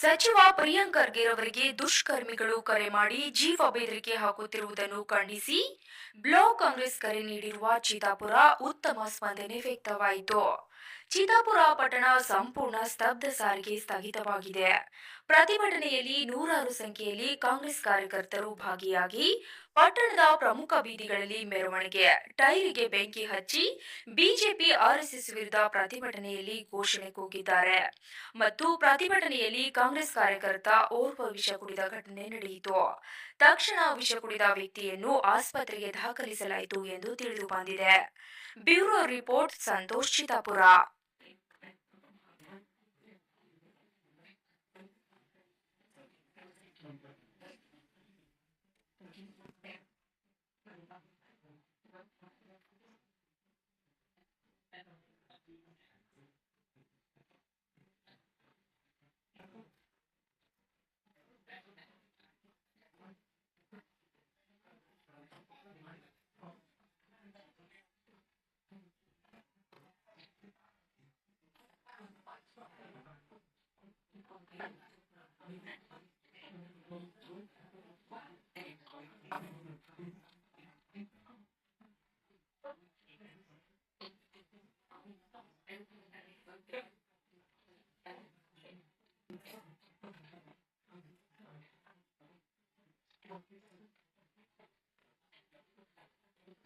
ಸಚಿವ ಪ್ರಿಯಾಂಕ್ ಖರ್ಗೆ ಅವರಿಗೆ ದುಷ್ಕರ್ಮಿಗಳು ಕರೆ ಮಾಡಿ ಜೀವ ಬೆದರಿಕೆ ಹಾಕುತ್ತಿರುವುದನ್ನು ಖಂಡಿಸಿ ಬ್ಲಾಕ್ ಕಾಂಗ್ರೆಸ್ ಕರೆ ನೀಡಿರುವ ಚಿತ್ತಾಪುರ ಉತ್ತಮ ಸ್ಪಂದನೆ ವ್ಯಕ್ತವಾಯಿತು. ಚಿತ್ತಾಪುರ ಪಟ್ಟಣ ಸಂಪೂರ್ಣ ಸ್ತಬ್ಧ ಸಾರಿಗೆ ಸ್ಥಗಿತವಾಗಿದೆ. ಪ್ರತಿಭಟನೆಯಲ್ಲಿ ನೂರಾರು ಸಂಖ್ಯೆಯಲ್ಲಿ ಕಾಂಗ್ರೆಸ್ ಕಾರ್ಯಕರ್ತರು ಭಾಗಿಯಾಗಿ ಪಟ್ಟಣದ ಪ್ರಮುಖ ಬೀದಿಗಳಲ್ಲಿ ಮೆರವಣಿಗೆ, ಟೈರಿಗೆ ಬೆಂಕಿ ಹಚ್ಚಿ ಬಿಜೆಪಿ ಆರ್ಎಸ್ಎಸ್ ವಿರುದ್ಧ ಪ್ರತಿಭಟನೆಯಲ್ಲಿ ಘೋಷಣೆ ಕೂಗಿದ್ದಾರೆ. ಮತ್ತು ಪ್ರತಿಭಟನೆಯಲ್ಲಿ ಕಾಂಗ್ರೆಸ್ ಕಾರ್ಯಕರ್ತ ಓರ್ವ ವಿಷ ಕುಡಿದ ಘಟನೆ ನಡೆಯಿತು. ತಕ್ಷಣ ವಿಷ ಕುಡಿದ ವ್ಯಕ್ತಿಯನ್ನು ಆಸ್ಪತ್ರೆಗೆ ದಾಖಲಿಸಲಾಯಿತು ಎಂದು ತಿಳಿದು ಬಂದಿದೆ. Bureau report Santosh, Chittapur.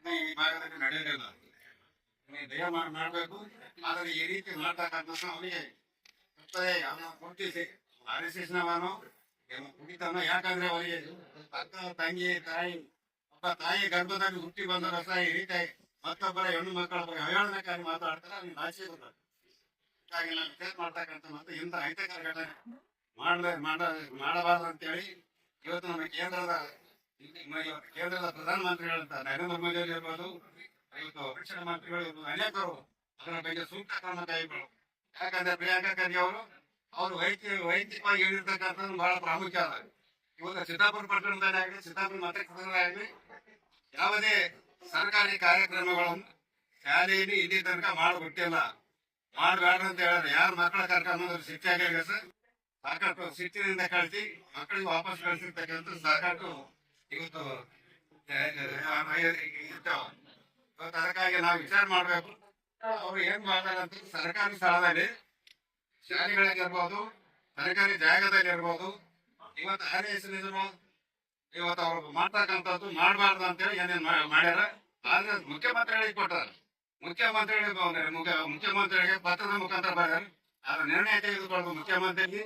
ಈ ಭಾಗದಲ್ಲಿ ನಡೆಯಲಿಲ್ಲ. ದಯ ಮಾಡಬೇಕು. ಆದರೆ ಈ ರೀತಿ ಮಾಡ್ತಕ್ಕಂಥ ಅವನಿಗೆ ಅವನು ಗುರುತಿಸಿ RSSನವನು ಕುಡಿತಾನ. ಯಾಕಂದ್ರೆ ಅವರಿಗೆ ಅಕ್ಕ, ತಂಗಿ, ತಾಯಿ, ಒಬ್ಬ ತಾಯಿ ಗರ್ಭದಲ್ಲಿ ಹುಟ್ಟಿ ಬಂದವರು ಸಹ ಈ ರೀತಿ ಮತ್ತೊಬ್ಬರ ಹೆಣ್ಣು ಮಕ್ಕಳ ಬಗ್ಗೆ ಅವಹೇಳನಕಾರಿ ಮಾತಾಡ್ತಾರೆ. ಅವ್ನಿಗೆ ನಾಚಿಕೆ ಬರ್ತದೆ. ಹೀಗಾಗಿ ನಾನು ವಿಚಾರ ಮಾಡ್ತಕ್ಕಂಥ ಮತ್ತು ಇಂಥ ಅಹಿತಕರ ಘಟನೆ ಮಾಡಬಾರದು ಅಂತೇಳಿ ಇವತ್ತು ನಮ್ಮ ಕೇಂದ್ರದ ಪ್ರಧಾನಮಂತ್ರಿಗಳಂತ ನರೇಂದ್ರ ಮೋದಿ ಅವರು ಇರ್ಬೋದು, ಇವತ್ತು ರಕ್ಷಣಾ ಮಂತ್ರಿಗಳು ಇರ್ಬೋದು, ಅನೇಕರು ಅದರ ಬಗ್ಗೆ ಸೂಕ್ತ ಕ್ರಮ ಕೈಗೊಳ್ಳು. ಯಾಕಂದ್ರೆ ಪ್ರಿಯಾಂಕಾ ಖರ್ಗೆ ಅವರು ವೈಯಕ್ತಿಕವಾಗಿ ಹೇಳಿರ್ತಕ್ಕಂಥದ್ದು ಬಹಳ ಪ್ರಾಮುಖ್ಯ ಅದ. ಇವಾಗ ಚಿತ್ತಾಪುರ ಪಟ್ಟಣದಲ್ಲಿ ಆಗಲಿ, ಚಿತ್ತಾಪುರ ಮತಕ್ಷೇತ್ರದಲ್ಲಿ ಯಾವುದೇ ಸರ್ಕಾರಿ ಕಾರ್ಯಕ್ರಮಗಳನ್ನು ಶಾಲೆಯಲ್ಲಿ ಇಲ್ಲಿ ತನಕ ಮಾಡಿಬಿಟ್ಟಿಲ್ಲ. ಮಾಡಬೇಡ್ರಿ ಅಂತ ಹೇಳಿದ್ರೆ ಯಾರು ಮಕ್ಕಳ ಕರ್ಕೊಂಡು ಶಿಕ್ಷಕರಿಗೆ ಸಾಕಷ್ಟು ಶಿಕ್ಷಣದಿಂದ ಕಳಿಸಿ ಮಕ್ಕಳಿಗೆ ವಾಪಸ್ ಕಳಿಸಿರ್ತಕ್ಕಂಥ ಸಾಕಷ್ಟು ಇವತ್ತು ಅದಕ್ಕಾಗಿ ನಾವು ವಿಚಾರ ಮಾಡ್ಬೇಕು. ಅವ್ರು ಏನ್ ಮಾಡ್ತಾರಂತ ಸರ್ಕಾರಿ ಸ್ಥಳದಲ್ಲಿ, ಶಾಲೆಗಳಿಗಿರ್ಬೋದು, ಸರ್ಕಾರಿ ಜಾಗದಲ್ಲಿ ಇರ್ಬೋದು, ಇವತ್ತು RSS ಇವತ್ತು ಅವ್ರು ಮಾಡ್ತಕ್ಕಂಥದ್ದು ಮಾಡಬಾರ್ದು ಅಂತೇಳಿ ಏನೇನ್ ಮಾಡ್ಯಾರ. ಆದ್ರೆ ಮುಖ್ಯಮಂತ್ರಿಗಳಿಗೆ ಕೊಟ್ಟಾರ. ಮುಖ್ಯಮಂತ್ರಿಗಳಿಗೆ ಪತ್ರದ ಮುಖಾಂತರ ಬರ್ಯಾರ. ಅದ್ರ ನಿರ್ಣಯ ತೆಗೆದುಕೊಳ್ಳೋದು ಮುಖ್ಯಮಂತ್ರಿಗೆ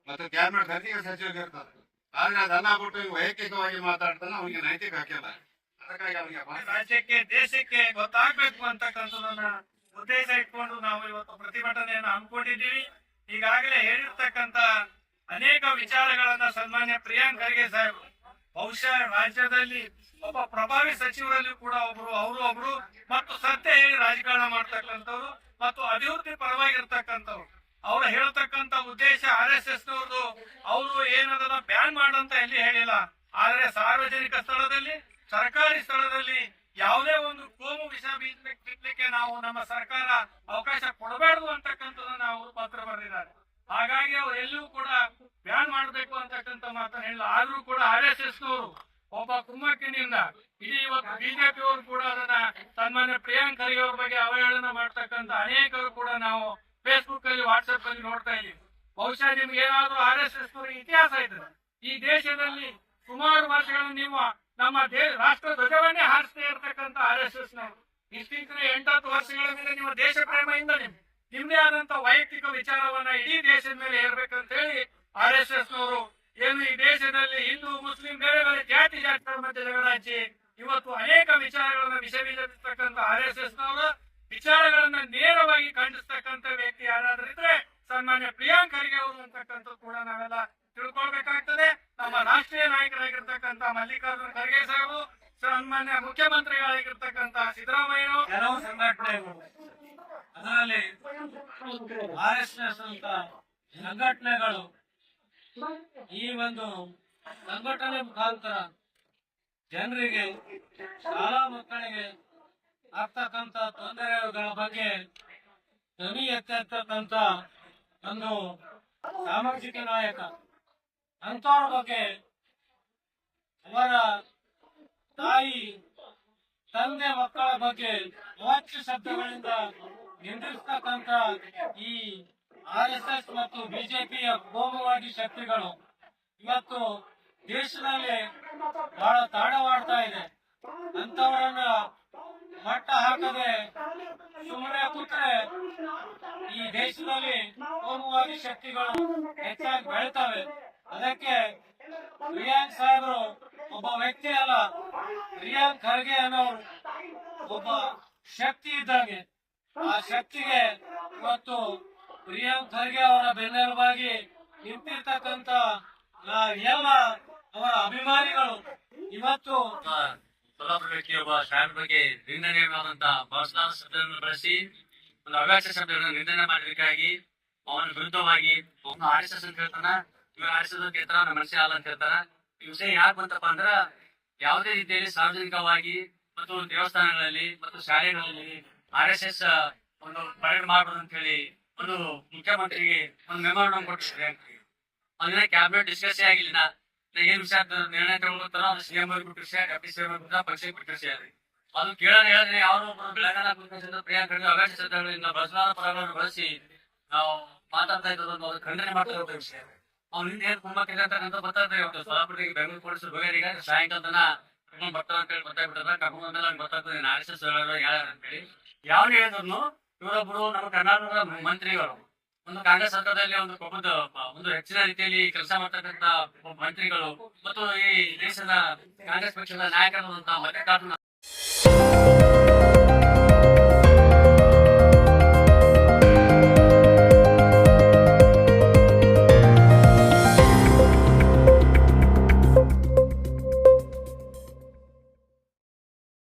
ಮತ್ತು ಕ್ಯಾಬಿನೆಟ್ ಸಚಿವರಿಗೆ ಇರ್ತಾರೆ. ಆದ್ರೆ ಅದನ್ನ ಬಿಟ್ಟು ವೈಯಕ್ತಿಕವಾಗಿ ಮಾತಾಡ್ತಾನೆ, ಅವನಿಗೆ ನೈತಿಕ ಹಾಕಿಲ್ಲ. ಅದಕ್ಕಾಗಿ ಅವನಿಗೆ ರಾಜ್ಯಕ್ಕೆ, ದೇಶಕ್ಕೆ ಗೊತ್ತಾಗ್ಬೇಕು ಅಂತಕ್ಕಂಥದನ್ನ ಉದ್ದೇಶ ಇಟ್ಕೊಂಡು ನಾವು ಇವತ್ತು ಪ್ರತಿಭಟನೆಯನ್ನು ಹಮ್ಮಿಕೊಂಡಿದ್ದೀವಿ. ಈಗಾಗಲೇ ಹೇಳಿರ್ತಕ್ಕಂಥ ಅನೇಕ ವಿಚಾರಗಳನ್ನ ಸನ್ಮಾನ್ಯ ಪ್ರಿಯಾಂಕ್ ಖರ್ಗೆ ಸಾಹೇಬ್ ಬಹುಶಃ ರಾಜ್ಯದಲ್ಲಿ ಒಬ್ಬ ಪ್ರಭಾವಿ ಸಚಿವರಲ್ಲಿ ಕೂಡ ಒಬ್ರು ಮತ್ತು ಸತ್ಯ ಹೇಳಿ ರಾಜಕಾರಣ ಮಾಡ್ತಕ್ಕಂಥವ್ರು ಮತ್ತು ಅಭಿವೃದ್ಧಿ ಪರವಾಗಿರ್ತಕ್ಕಂಥವ್ರು. ಅವ್ರು ಹೇಳ್ತಕ್ಕಂಥ ಉದ್ದೇಶ RSSನವ್ರದ್ದು. ಅವರು ಏನದನ್ನ ಬ್ಯಾನ್ ಮಾಡಂತ ಎಲ್ಲಿ ಹೇಳಿಲ್ಲ. ಆದ್ರೆ ಸಾರ್ವಜನಿಕ ಸ್ಥಳದಲ್ಲಿ, ಸರ್ಕಾರಿ ಸ್ಥಳದಲ್ಲಿ ಯಾವುದೇ ಒಂದು ಕೋಮು ವಿಷ ಬಿತ್ತಲಿಕ್ಕೆ ನಾವು ನಮ್ಮ ಸರ್ಕಾರ ಅವಕಾಶ ಕೊಡಬಾರ್ದು ಅಂತಕ್ಕಂಥದನ್ನ ಅವರು ಪತ್ರ ಬರೆದಿದ್ದಾರೆ. ಹಾಗಾಗಿ ಅವ್ರು ಎಲ್ಲೂ ಕೂಡ ಬ್ಯಾನ್ ಮಾಡಬೇಕು ಅಂತಕ್ಕಂಥ ಮಾತನ್ನ ಹೇಳಿಲ್ಲ. ಆದ್ರೂ ಕೂಡ RSSನವರು ಒಬ್ಬ ಕುಮ್ಮಕ್ಕಿನಿಂದ ಇಡೀ ಇವತ್ತು ಬಿಜೆಪಿ ಅವರು ಕೂಡ ಅದನ್ನ ಸನ್ಮಾನ್ಯ ಪ್ರಿಯಾಂಕ್ ಖರ್ಗೆ ಅವ್ರ ಬಗ್ಗೆ ಅವಹೇಳನ ಮಾಡ್ತಕ್ಕಂಥ ಅನೇಕರು ಕೂಡ ನಾವು ಫೇಸ್ಬುಕ್ ಅಲ್ಲಿ, ವಾಟ್ಸ್ಆಪ್ ಅಲ್ಲಿ ನೋಡ್ತಾ ಇದೀವಿ. ಬಹುಶಃ ನಿಮ್ಗೆ ಏನಾದ್ರೂ RSSನವರ ಇತಿಹಾಸ ಇದೆ. ಈ ದೇಶದಲ್ಲಿ ಸುಮಾರು ವರ್ಷಗಳು ನೀವು ನಮ್ಮ ರಾಷ್ಟ್ರ ಧ್ವಜವನ್ನೇ ಹಾರಿಸದೇ ಇರತಕ್ಕಂಥ RSSನವರು ಇತ್ತೀಚಿನ 8-10 ವರ್ಷಗಳ ಮೇಲೆ ನಿಮ್ಮ ದೇಶ ಪ್ರೇಮದಿಂದ ನಿಮ್ದೇ ಆದಂತ ವೈಯಕ್ತಿಕ ವಿಚಾರವನ್ನ ಇಡೀ ದೇಶದ ಮೇಲೆ ಹೇರ್ಬೇಕಂತ ಹೇಳಿ RSSನವರು ಏನು ಈ ದೇಶದಲ್ಲಿ ಹಿಂದೂ, ಮುಸ್ಲಿಂ, ಬೇರೆ ಬೇರೆ ಜಾತಿಗಳ ಮಧ್ಯೆ ಜಗಳ ಹಚ್ಚಿ ಇವತ್ತು ಅನೇಕ ವಿಚಾರಗಳನ್ನ ವಿಷ ಬೀಜತಕ್ಕಂಥ RSSನವರು ವಿಚಾರಗಳನ್ನ ನೇರವಾಗಿ ಖಂಡಿಸ್ತಕ್ಕಂಥ ವ್ಯಕ್ತಿ ಯಾರಾದ್ರೂ ಇದ್ರೆ ಸನ್ಮಾನ್ಯ ಪ್ರಿಯಾಂಕ್ ಖರ್ಗೆ ಅವರು ಅಂತಕ್ಕಂಥ ಕೂಡ ನಾವೆಲ್ಲ ತಿಳ್ಕೊಳ್ಬೇಕಾಗ್ತದೆ. ನಮ್ಮ ರಾಷ್ಟ್ರೀಯ ನಾಯಕರಾಗಿರ್ತಕ್ಕಂಥ ಮಲ್ಲಿಕಾರ್ಜುನ ಖರ್ಗೆ ಸಾಹೇಬರು, ಸನ್ಮಾನ್ಯ ಮುಖ್ಯಮಂತ್ರಿಗಳಾಗಿರ್ತಕ್ಕಂಥ ಸಿದ್ದರಾಮಯ್ಯ, ಕೆಲವು ಸಂಘಟನೆಗಳು, ಅದರಲ್ಲಿ RSS ಅಂತ ಸಂಘಟನೆಗಳು ಈ ಒಂದು ಸಂಘಟನೆ ಮುಖಾಂತರ ಜನರಿಗೆ, ಶಾಲಾ ಮಕ್ಕಳಿಗೆ ಆಗ್ತಕ್ಕಂಥ ತೊಂದರೆಗಳ ಬಗ್ಗೆ ಧ್ವನಿ ಎತ್ತಕ್ಕಂಥ ಒಂದು ಸಾಮಾಜಿಕ ನಾಯಕ. ಅಂತವ್ರ ಬಗ್ಗೆ ಅವರ ತಾಯಿ ತಂದೆ ಮಕ್ಕಳ ಬಗ್ಗೆ ಅವಾಚ್ಯ ಶಬ್ದಗಳಿಂದ ನಿಂದಿಸ್ತಕ್ಕಂಥ ಈ RSS ಮತ್ತು ಬಿಜೆಪಿಯ ಕೋಮುವಾದಿ ಶಕ್ತಿಗಳು ಇವತ್ತು ದೇಶದಲ್ಲಿ ಬಹಳ ತಾಂಡವಾಡ್ತಾ ಇದೆ. ಅಂತವರನ್ನ ಮಟ್ಟ ಹಾಕದೆ ಸುಮ್ಮನೆ ಕೂತ್ರೆ ಈ ದೇಶದಲ್ಲಿ ಕೋಮುವಾದಿ ಶಕ್ತಿಗಳು ಹೆಚ್ಚಾಗಿ ಬೆಳಿತವೆ. ಅದಕ್ಕೆ ಪ್ರಿಯಾಂಕ್ ಸಾಹೇಬರು ಒಬ್ಬ ವ್ಯಕ್ತಿ ಅಲ್ಲ, ಪ್ರಿಯಾಂಕ್ ಖರ್ಗೆ ಅನ್ನೋರು ಒಬ್ಬ ಶಕ್ತಿ ಇದ್ದಂಗೆ. ಆ ಶಕ್ತಿಗೆ ಇವತ್ತು ಪ್ರಿಯಾಂಕ್ ಖರ್ಗೆ ಅವರ ಬೆನ್ನೆಲುಬಾಗಿ ನಿಂತಿರ್ತಕ್ಕಂಥ ಎಲ್ಲ ಅವರ ಅಭಿಮಾನಿಗಳು ಇವತ್ತು ಸೋಲಾಪುರ ವ್ಯಕ್ತಿ ಒಬ್ಬ ಶಾಸಕರ ಬಗ್ಗೆ ನಿಂದನೆಯಾದಂತ ಬಹಳಷ್ಟು ಶಬ್ದಗಳನ್ನು ಬಳಸಿ ಒಂದು ಅವ್ಯಾಸ ಶಬ್ದಗಳನ್ನು ನಿಂದನೆ ಮಾಡಬೇಕಾಗಿ ಅವನ ವಿರುದ್ಧವಾಗಿ ಒಬ್ಬ RSS ಅಂತ ಹೇಳ್ತಾನ, ಇವ್ರು RSS ಅಂತ ಹೇಳ್ತಾರ, ನಮ್ಮ ಮನುಷ್ಯ ಅಲ್ಲ ಅಂತ ಹೇಳ್ತಾರ. ಈ ವಿಷಯ ಯಾಕೆ ಬಂತಪ್ಪ ಅಂದ್ರ ಯಾವುದೇ ರೀತಿಯಲ್ಲಿ ಸಾರ್ವಜನಿಕವಾಗಿ ಮತ್ತು ದೇವಸ್ಥಾನಗಳಲ್ಲಿ ಮತ್ತು ಶಾಲೆಗಳಲ್ಲಿ RSS ಒಂದು ಪರೇಡ್ ಮಾಡಬಹುದು ಅಂತ ಹೇಳಿ ಒಂದು ಮುಖ್ಯಮಂತ್ರಿಗೆ ಒಂದು ಮೆಮೊರಾಂಡಮ್ ಕೊಟ್ಟಿದ್ದಾರೆ. ಅದನ್ನ ಕ್ಯಾಬಿನೆಟ್ ಡಿಸ್ಕಸ್ ಆಗಿಲ್ಲ. ಏನ್ ವಿಷಯ ನಿರ್ಣಯ ತಗೊಳ್ತಾರೋ ಅದು CM ಅವ್ರಿಗೆ ಬಿಟ್ಟಿರ್ಸಿ, ಡೆಪ್ಟಿ CM ಅವ್ರಿಗೆ ಪಕ್ಷಕ್ಕೆ ಬಿಟ್ಟಿರ್ಸಿ. ಅದು ಕೇಳೋಣ ಹೇಳಿದ್ರೆ ಯಾರೋ ಒಬ್ಬರು ಬೆಳಗಾನ ಪ್ರಿಯಾಂಕ್ ಖರ್ಗೆ ಅವ್ಯಾಸ ಶಬ್ದಗಳಿಂದ ಬಳಸಲಾದ ಪದಗಳನ್ನು ಬಳಸಿ ನಾವು ಮಾತಾಡ್ತಾ ಇದ್ದದ್ದು ಅದು ಖಂಡನೆ ಮಾಡ್ತಾ ಇರೋ ವಿಷಯ. ಅವ್ನಿಂದ ಏನ್ ತುಂಬಾ ಕೇಳಿರ್ತಕ್ಕಂಥ ಬರ್ತಾರೆ. ಇವತ್ತು ಸೋಲಾಪುರಿಗೆ ಬೆಂಗಳೂರು ಪೊಲೀಸರು ಬಗೆಹರಿಗ ಸಾಯಂಕಾಲ ತನ ಕರ್ಕೊಂಡ್ ಬರ್ತಾರ ಅಂತ ಹೇಳಿ ಗೊತ್ತಾಗ್ಬಿಟ್ಟಾರ. ಕರ್ಕೊಂಡ್ ಬಂದ್ಮೇಲೆ ಅವ್ನಿಗೆ ಗೊತ್ತಾಗ್ತದೆ RSS ಯಾರ ಅಂತ ಹೇಳಿ. ಯಾವ್ದು ಹೇಳಿದ್ರು ಇವರೊಬ್ರು ನಮ್ಮ ಕರ್ನಾಟಕದ ಮಂತ್ರಿಗಳು, ಒಂದು ಕಾಂಗ್ರೆಸ್ ಸರ್ಕಾರದಲ್ಲಿ ಒಂದು ಹೆಚ್ಚಿನ ರೀತಿಯಲ್ಲಿ ಕೆಲಸ ಮಾಡ್ತಕ್ಕಂಥ ಮಂತ್ರಿಗಳು ಮತ್ತು ಈ ದೇಶದ ಕಾಂಗ್ರೆಸ್ ಪಕ್ಷದ ನಾಯಕರಾದಂತಹ ಮಲ್ಲಿಕಾರ್ಜುನ